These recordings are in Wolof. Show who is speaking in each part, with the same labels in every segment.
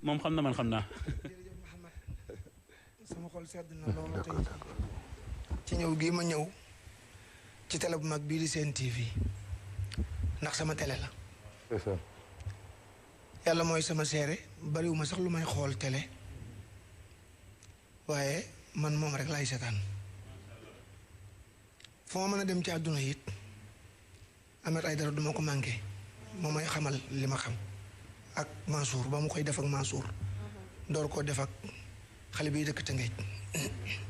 Speaker 1: moom xam na man xam naa.
Speaker 2: jërëjëf Mouhamed sama xol sedd na loolu tey ci ñëw gii ma ñëw ci télé bu mag bii di Sen TV ndax sama télé la. yàlla mooy sama seere bariwuma sax lu may xool télé waaye man moom rek laay seetaan fu ma mën a dem ci àdduna it Ahmed Aïdara duma ko manqué moo may xamal li ma xam ak Mansour ba mu koy def ak Mansour door koo def ak xale biy dëkk Tëngéej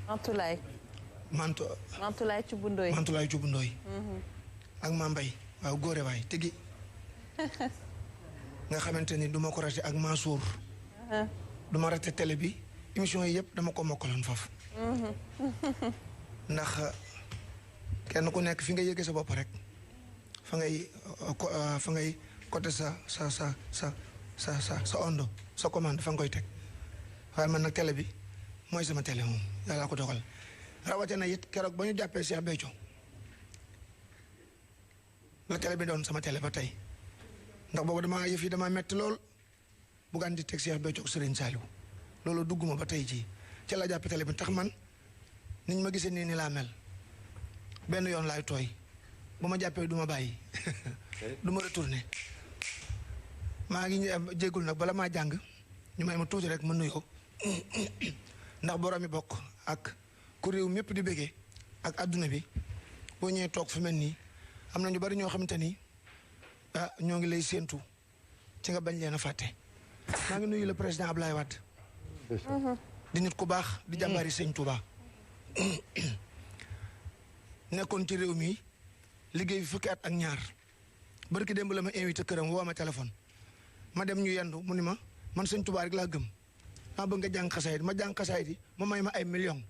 Speaker 3: Mantoulaye Mantoulaye Thioub
Speaker 2: Ndoye ak Ma Mbay waaw góore waay tigi nga xamante ni duma ko rate ak Mansour duma rate télé bi émission yi yëpp dama ko mokkaloon foofu ndax kenn ku nekk fi nga yëge sa bopp rek fa ngay côté sa ondo sa commande fa nga koy teg waaye man nag télé bi mooy sama télé moom yàlla ko dogal rawate na it keroog ba ñu jàppee Cheikh Béthio la télé bi doon sama télé ba tey ndax boobu dama yëf yi dama metti lool buggaan di teg Cheikh Béthio ak Serigne Saliou loolu dugguma ba tey jii ci la jàppee télé bi tax man niñ ma gisee nii ni laa mel benn yoon laay tooy bu ma jàppee du ma bàyyi du ma retourné maa ngi jéggul nag bala maa jàng ñu may ma tuuti rek ma nuyoo ndax borom mi bokk ak ku réew mépp di bëggee ak adduna bi boo ñëwee toog fu mel nii am na ñu bari ñoo xamante ni ñoo ngi lay séentu ci nga bañ leen a fàtte maa ngi nuyu le président Ablaye Wade di nit ku baax di jàmbaari sëñ Touba nekkoon ci réew mi liggéey fi fukki at ak ñaar barki démb la ma invité këram woo ma téléphone ma dem ñu yendu mu ni ma man sëñ Touba rek laa gëm maa bëgg nga jàng xasaayid ma jàng xasaayid yi ma may ma ay millions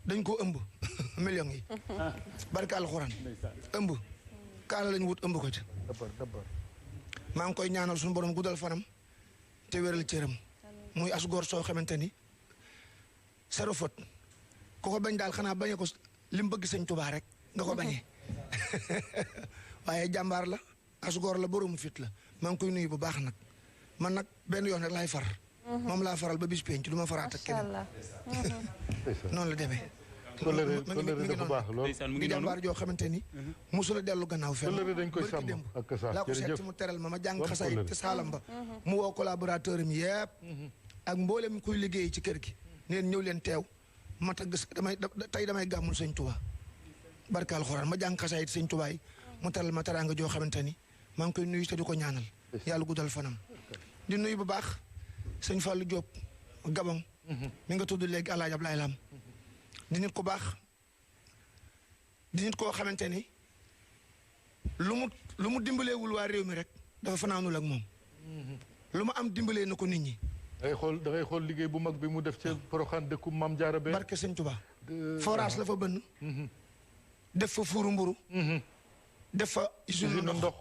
Speaker 2: dañ koo ëmb millions yi barki alxuraan ëmb kaala lañu wut ëmb ko ci maa ngi koy ñaanal suñu borom guddal fanam te wéral cëram muy as góor soo xamante ni sero fot ku ko bañ daal xanaa bañee ko li mu bëgg sëñ Touba rek nga ko bañee waaye jàmbaar la as góor la boroomu fit la maa ngi koy nuyu bu baax nag man nag benn yoon rek laay far moom laa faral ba bis penc du ma faraat ak keneen noonu la demee mi ngi jàmbaar joo xamante ni musula dellu gannaaw fenn
Speaker 4: dañ koy sàmm ak sa
Speaker 2: laa ko seet mu teral ma jàng xasaay te saalam ba mu woo collaborateur am yëpp ak mboolem kuy liggéey ci kër gi neen ñëw leen teew ma tagg damay gàmmul sëñ Touba barka alxuraan ma jàng xasaay sëñ Touba yi mu teral ma teraanga joo xamante ni maa ngi koy nuyu te di ko ñaanal yàlla guddal fanam di nuyu bu baax sëñ Fallou Diop Gabon mi nga tudd léegi Alaaji Ablaye Lam di nit ku baax di nit koo xamante ni lu mu dimbaleewul waa réew mi rek dafa fanaanul ak moom lu mu am dimbalee na ko nit ñi
Speaker 4: da ngay xool liggéey bu mag bi mu def ca Porokhane dëkku Maam Jaara be
Speaker 2: barke sëñ Touba forage la fa bënn def fa fuuru mburu def fa usine ndox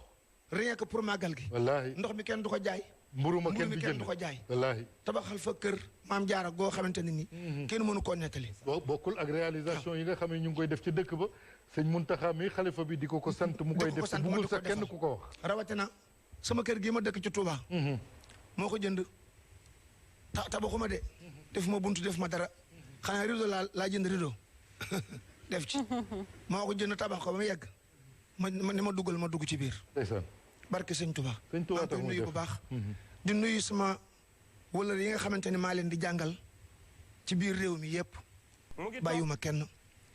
Speaker 2: rien que pour màggal gi
Speaker 4: wallaahi
Speaker 2: ndox mi kenn du ko jaay
Speaker 4: mburu ma kenn
Speaker 2: du ko jaay
Speaker 4: wallaahi
Speaker 2: tabaxal fa kër Maam Jaara goo xamante ne ni kenn mënu koo nettali
Speaker 4: bokkul ak réalisation yi nga xam ne ñu ngi koy def ci dëkk ba sëñ Muntaxa mi xalifa bi di ko sant mu koy def te bugul sax kenn ku ko wax
Speaker 2: rawatina sama kër gii ma dëkk ci Touba moo ko jënd tabaxuma de def ma buntu def ma dara xanaa rideau laa jënd rideau def ci moo ko jënd tabax ko ba mu yegg ni ma duggal ma dugg ci biir barke sëñ Touba maa koy nuyu bu baax di nuyu sama wala yi nga xamante ni maa leen di jàngal ci biir réew mi yëpp bàyyiwuma kenn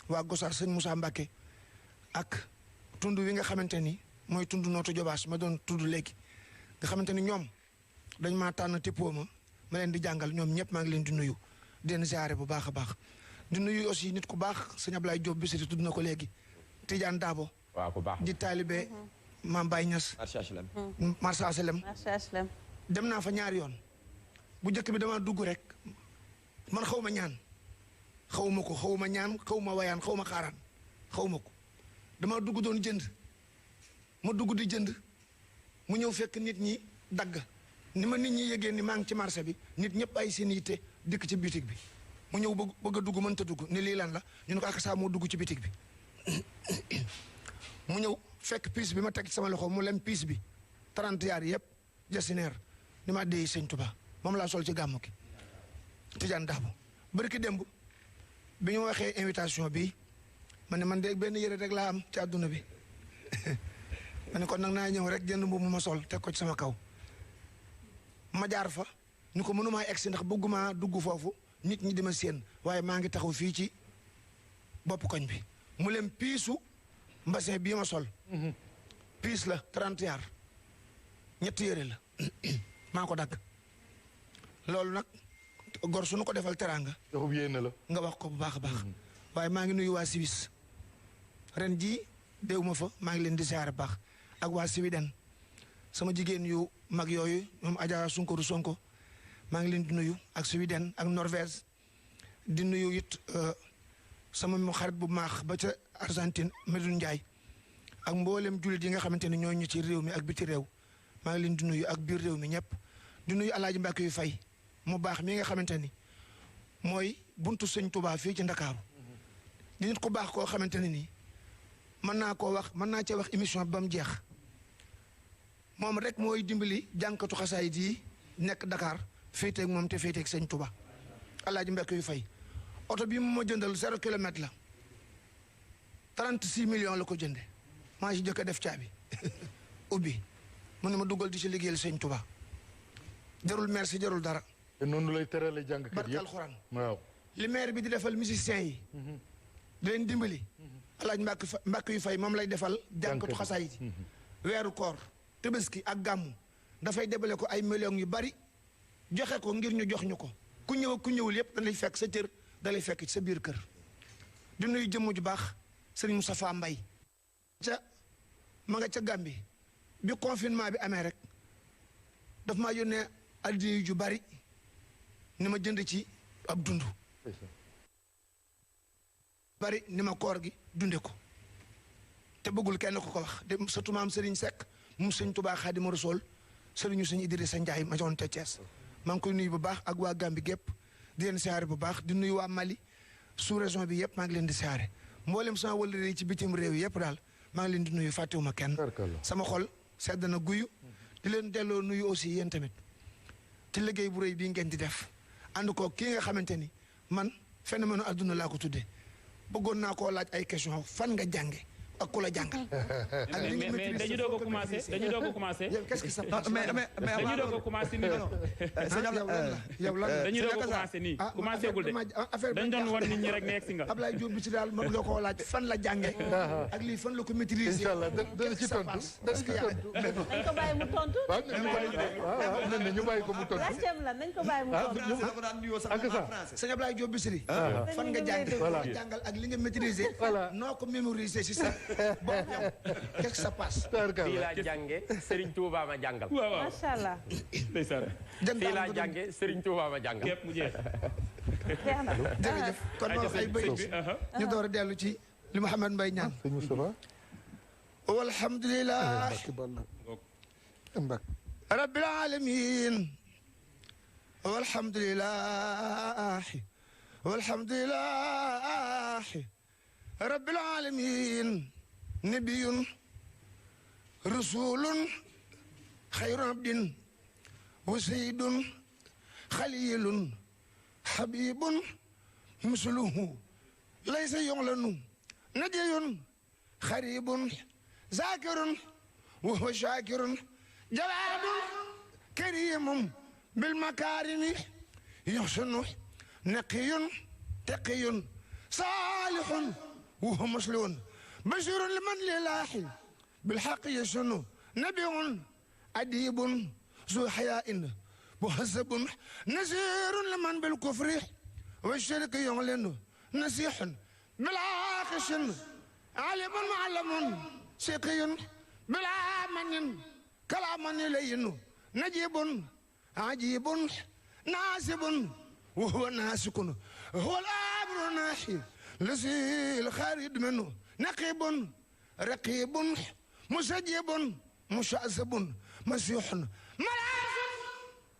Speaker 2: waa Gosaas sëñ Moussa Mbacke ak tund wi nga xamante ni mooy tund nootu jobaas ma doon tudd léegi nga xamante ni ñoom dañ maa tànn tippoo ma leen di jàngal ñoom ñëpp maa ngi leen di nuyu di leen ziare bu baax a baax di nuyu aussi nit ku baax sëñ Ablaye Diop Bichri tudd na ko léegi Tidiane Dabo
Speaker 5: waaw ku baax
Speaker 2: di taalibe Maam Baye Niass marché HLM dem naa fa ñaari yoon bu njëkk bi dama dugg rek man xaw ma ñaan xawma ko xaw ma ñaan xaw ma wayaan xaw ma xaaraan xaw ma ko dama dugg doon jënd ma dugg di jënd mu ñëw fekk nit ñi dagg ni ma nit ñi yëgee ni maa ngi ci marché bi nit ñëpp ay seen yitte dikk ci bitig bi mu ñëw bëgg a dugg mënta dugg ni lii lan la ñu ne ko ak saa moo dugg ci bitig bi mu ñëw fekk piis bi ma teg ci sama loxo mu lem piis bi 30 yaar yëpp jasineer ni ma dee sëñ Touba moom laa sol ci gàmmu gi Tidiane Dabo barki démb bi ñu waxee invitation bi ma ne man de benn yére rek laa am ci àdduna bi ma ne kon nag naa ñëw rek jënd mbubb ma sol teg ko ci sama kaw ma jaar fa ñu ko mënumaa egsi ndax bëgguma dugg foofu nit ñi di ma séen waaye maa ngi taxaw fii ci bopp koñ bi mu leen piisu mbasin bii ma sol piis la 30 yar ñetti yére la maa ko dagg loolu nag gor su nu ko defal teraanga
Speaker 4: joxub yéene la
Speaker 2: nga wax ko bu baax a baax waaye maa ngi nuyu waa Suisse ren jii déw ma fa maa ngi leen di siyaare baax ak waa Sweden sama jigéen yu mag yooyu ñoom Adja Sunkoru Sonko maa ngi leen di nuyu ak Sweden ak Norvège di nuyu it sama mu xarit bu maax ba ca Argentine Medoune Ndiaye ak mboolem jullit yi nga xamante ne ñoo ñu ci réew mi ak biti réew maa ngi leen di nuyu ak biir réew mi ñëpp di nuyu Alaaji Mbàkke yu fay mu baax mi nga xamante ni mooy buntu sëñ Touba fii ci Ndakaaru di nit ku baax koo xamante ne nii mën naa koo wax mën naa cee wax émission bi ba mu jeex moom rek mooy dimbali jànkatu xasaayit yi nekk Dakar féeteeg moom te féeteeg sëñ Touba Alaaji Mbàkke yu fay oto bi mu ma jëndal 0 kilomètre la 36 millions la ko jënde maa ngi si jëkk a def caabi ubbi mu ne ma dugal di ci liggéeyal sëñ Touba jarul merci jarul dara.
Speaker 4: te noonu lay terale jàngkat yëpp
Speaker 2: barke alxuraan
Speaker 4: waaw.
Speaker 2: li maire bi di defal musiciens yi. di leen dimbali. Alaaji Mbàkke yu fay moom lay defal. jànkatu xasaayit yi weeru koor Tabaski ak gàmmu dafay débale ko ay millions yu bari joxe ko ngir ñu jox ñu ko ku ñëw ak ku ñëwul yëpp dañuy fekk sa cër dalay fekk ci sa biir kër. di nuyu jëmm ju baax Serigne Moustapha Mbaye ma nga ca Gambie bi confinement bi amee rek daf maa yónnee addiya ju bari ni ma jënd ci ab dund bari ni ma koor gi dunde ko te bëggul kenn ko wax de surtout maam Serigne Seck moom Sëñ Touba Xaadimu Rasuul Serigne Sëñ Idrissa Ndiaye ma joon te Thiès maa ngi koy nuyu bu baax ak waa Gambie gépp di leen siyaare bu baax di nuyu waa Mali sous région bi yëpp maa ngi leen di siyaare mboolem sama wëllëre yi ci bitim réew yëpp daal maa ngi leen di nuyu fàttewuma kenn sama xol sedd na guyu di leen delloo nuyu aussi yéen tamit ci liggéey bu rëy bii ngeen di def ànd ko kii nga xamante ni man phénomène adduna laa ko tuddee bëggoon naa koo laaj ay question fan nga jànge ak ku la jàngal.
Speaker 1: mais dañu doog a commencé dañu doog a commencé.
Speaker 2: qu'est-ce que ça passe
Speaker 1: dañu doog a commencé nii.
Speaker 2: yow lan
Speaker 1: dañu doog a commencé nii commencé gul de dañu doon wan nit ñi rek ne egg si nga.
Speaker 2: Ablaye Diop bi ci daal mën nga koo laaj fan la jànge ak lii fan la ko maîtriser.
Speaker 4: incha allah dana ci tontu dana ci tontu.
Speaker 3: nañ ko bàyyi mu tontu.
Speaker 4: waaw ñu bàyyi ko mu tontu.
Speaker 3: laajteem la nañ ko bàyyi mu tontu.
Speaker 2: ak ça sëñ Ablaye Diop Bichri fan nga jànge nga jàngal ak li nga maîtriser noo ko mémoriser si sa bon yow qu'est-ce que ça passe.
Speaker 5: fii laa jànge Serigne Touba ma jàngal.
Speaker 1: waaw
Speaker 3: macha allah.
Speaker 5: fii laa jànge Serigne Touba ma jàngal.
Speaker 1: képp mu jeex.
Speaker 3: jeex na.
Speaker 2: jërëjëf kon moom ay bëy ñu door a dellu ci li Mouhamed Mbaye ñaan.
Speaker 4: sëñ Moustapha.
Speaker 2: walhamdulillah rabbil alamin walhamdulillah walhamdulillah rabbil alamin nabiyun rasulun xayru abdin wa sayyidun xalilun habibun misluhu laysa yu'lanu nadiyun xaribun zakirun wa huwa shakirun jawadun karimun bil makarimi yuhsinu naqiyun taqiyun salihun wa huwa muslimun bashirun liman lillahi bil haqqi yasunu nabiyun adibun zu haya'in muhazzabun nasirun liman bil kufri wa shirki yu'linu nasihun bil aqishin alimun mu'allamun siqiyun bila manin kalaman ilayinu najibun ajibun nasibun wa huwa nasikun huwa al-amru nahi lasil kharid minhu naqibun raqibun musajibun mushazabun masihun malasun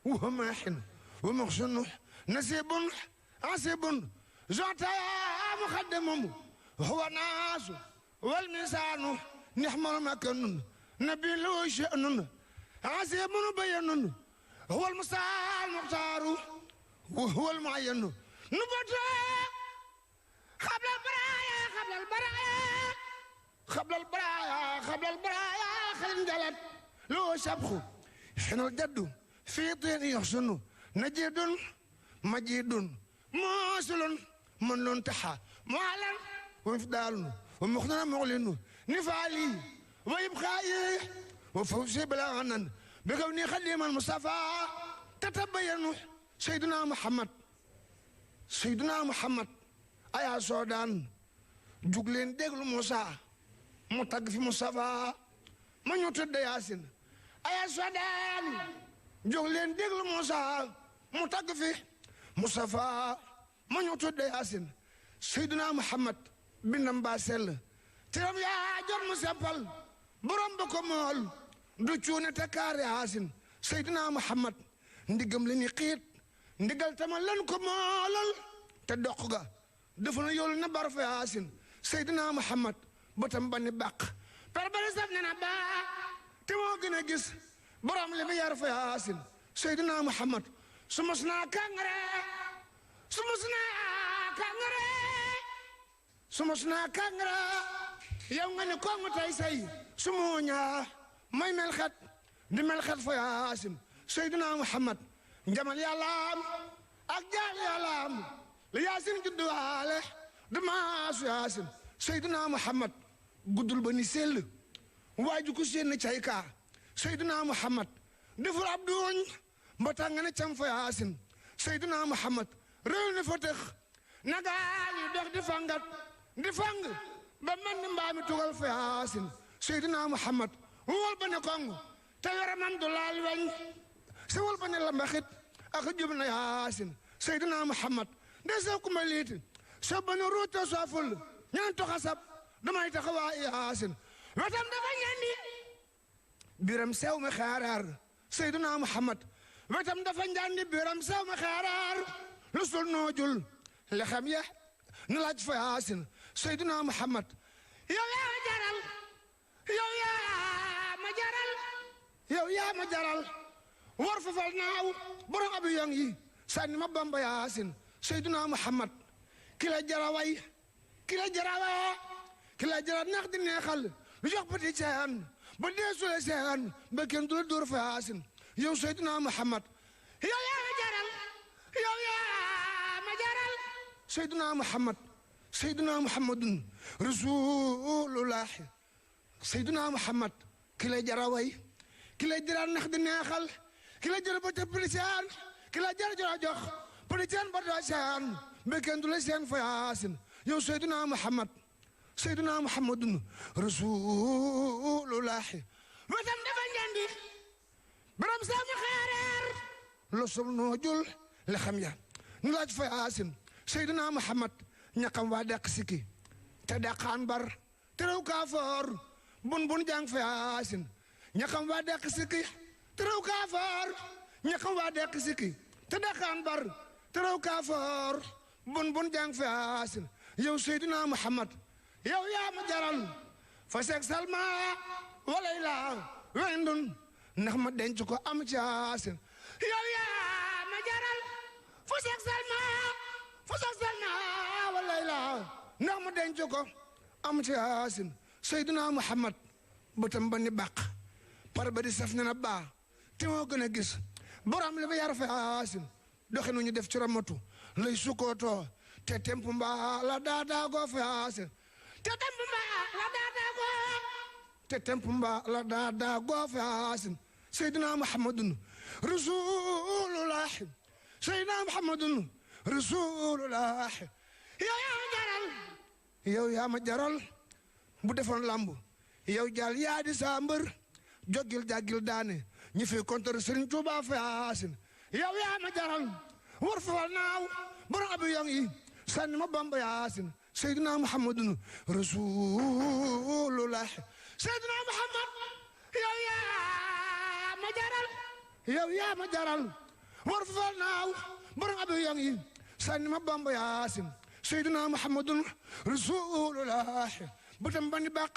Speaker 2: wa huwa mahin wa muhsinun nasibun asibun zata muqaddamun huwa nasu wal misanu nihmal makanun nabilu sha'nun asibun bayanun هو المختار وهو المعين نبتا قبل البرايا خل جلت لو سبخ حين الجد في طين يحسن نجد مجيد موصل من انتحى معلن وانفدال ومخدنا معلن نفعلي ويبخائي وفوزي بلا عنن بكوني خديم المصطفى تتبين سيدنا محمد ayaa soodaan jug leen déglu Moussa mu tagg fi Moustapha ma ñu tudde Yaasin ayaa soodaan jug leen déglu Moussa mu tagg fi Moustapha ma ñu tudde Yaasin Seydina Muhammad bindam baa sell tiram yaa jot mu seppal borom ba ko mool du cuune te kaare Yaasin Seydina Muhammad ndigam li ni xiit ndigal tama lan ko moolal te doq ga dafa na yoolu na bar fa Yaasin Seydina Muhammad bëtam ba ni bàq per bari saf ne na baa te moo gën a gis borom li bi yar fa Yaasin Seydina Muhammad su mos naa kàngare yow nga ni kongu tay say su muuñaa may mel xet di mel xet fa Yaasin Seydina Muhammad njamal yàllaam ak jaal yàllaam li Yaasin judduwaale damaasu Yaasin Seydina Muhammad guddul ba ni sell waaju ko seen cayka Seydina Muhammad deful ab duuñ ba tàng ne cam fa Yaasin Seydina Muhammad réew ni fa tëx nagaal yi dox di fang ba mel ni mbaami tugal fa Yaasin Seydina Muhammad wol ba ne kong te yaramam du laal weñ si wol ba ne lambaxit ak jub na Yaasin Seydina Muhammad dese ku ma liiti so ba nu ruute sooful ñaan toxasab damay taxawaa Yaasin wetam dafa ñandi biram sew mi xaaraar Seydina Muhammad wetam dafa ñandi biram sew mi xaaraar lu sul noojul le xam ya nu laaj fa Yaasin Seydina Muhammad yow yaa ma jaral war fa fal naaw borom abi yong yi sànni ma Bamba Yaasin Seydina Muhammad ki la jara way ki la jara nax di neexal lu jox pati ceen ba deesule seen ba kenn du la dóor fa Yaasin yow Seydina Muhammad yow yaa ma jaral Seydina Muhammadun Rasulullah Seydina Muhammad ki la jara way ki la jara nax di neexal ki la jara ba tëppali seen ki la jara jox pati ceen ba doo seen ba kenn du la seen fa Yaasin yow Seydina Muhammadun Rasulullah wetam dafa ñandi borom sama xaareer lo som noojul le xam ya nu laaj fa Yaasin Seydina Muhammad ñaqam waa dàq sikki te dàqaan bar te rew kaafoor bun jàng fa Yaasin ñaqam waa dàq sikki te rew kaafoor ñaqam waa dàq sikki te dàqaan bar te rew kaafoor bun jàng fa Yaasin yow Seydina Muhammad yow yaa ma jaral fa seeg salma walay la wendun ndax ma denc ko am ci Yaasin yow yaa ma jaral fa seeg salma walay la ndax ma denc ko am ci Yaasin Seydina Muhammad bëtam ba ni bàq par ba di saf ne na baa te moo gën a gis borom li ba yar fa Yaasin doxinu ñu def ci ramatu lay sukkootoo te temp mbaa la daadaagoo fa Yaasin te temp mbaa la daadaagoo fa Yaasin Seydina Muhammadun Rasulullah Seydina Muhammadun Rasulullah yow yaa ma jaral bu defoon lamb yow jàll yaa di saa mbër joggil jàggil daane ñi fi kontor Serigne Touba fa Yaasin yow yaa ma jaral war fa naaw borom abi yong yi sànni ma Bamba Yaasin Seydina Muhammadun Rasulullah Seydina Muhammad yow yaa ma jaral war fa naaw borom abi yong yi sànni ma Bamba Yaasin Seydina Muhammadun Rasulullah bëtam ba ni bàq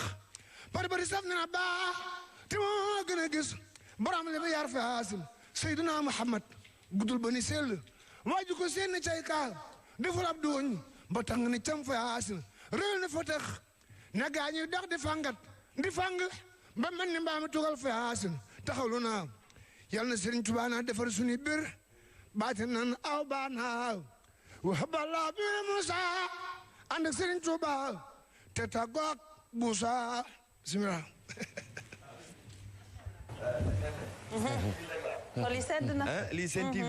Speaker 2: bari saf na baa te moo gën a gis borom li bi yar fa Yaasin Seydina Muhammad guddul ba ni sell waaju ko seen cay kaal deful ab dooñ ba tàng ni cam fa yaasin réew na fa tax na gaañuy dox di fangat di fang ba mel ni mbaami tugal fa yaasin taxawlu naa yal na Sëriñ Tuubaa naa defar suñu bir baati nan aw baanaaw wa bala bi Musa ànd ak Sëriñ Tuubaa te tàggoog buusa bismillah
Speaker 3: xol yi sedd na
Speaker 6: lii Sen TV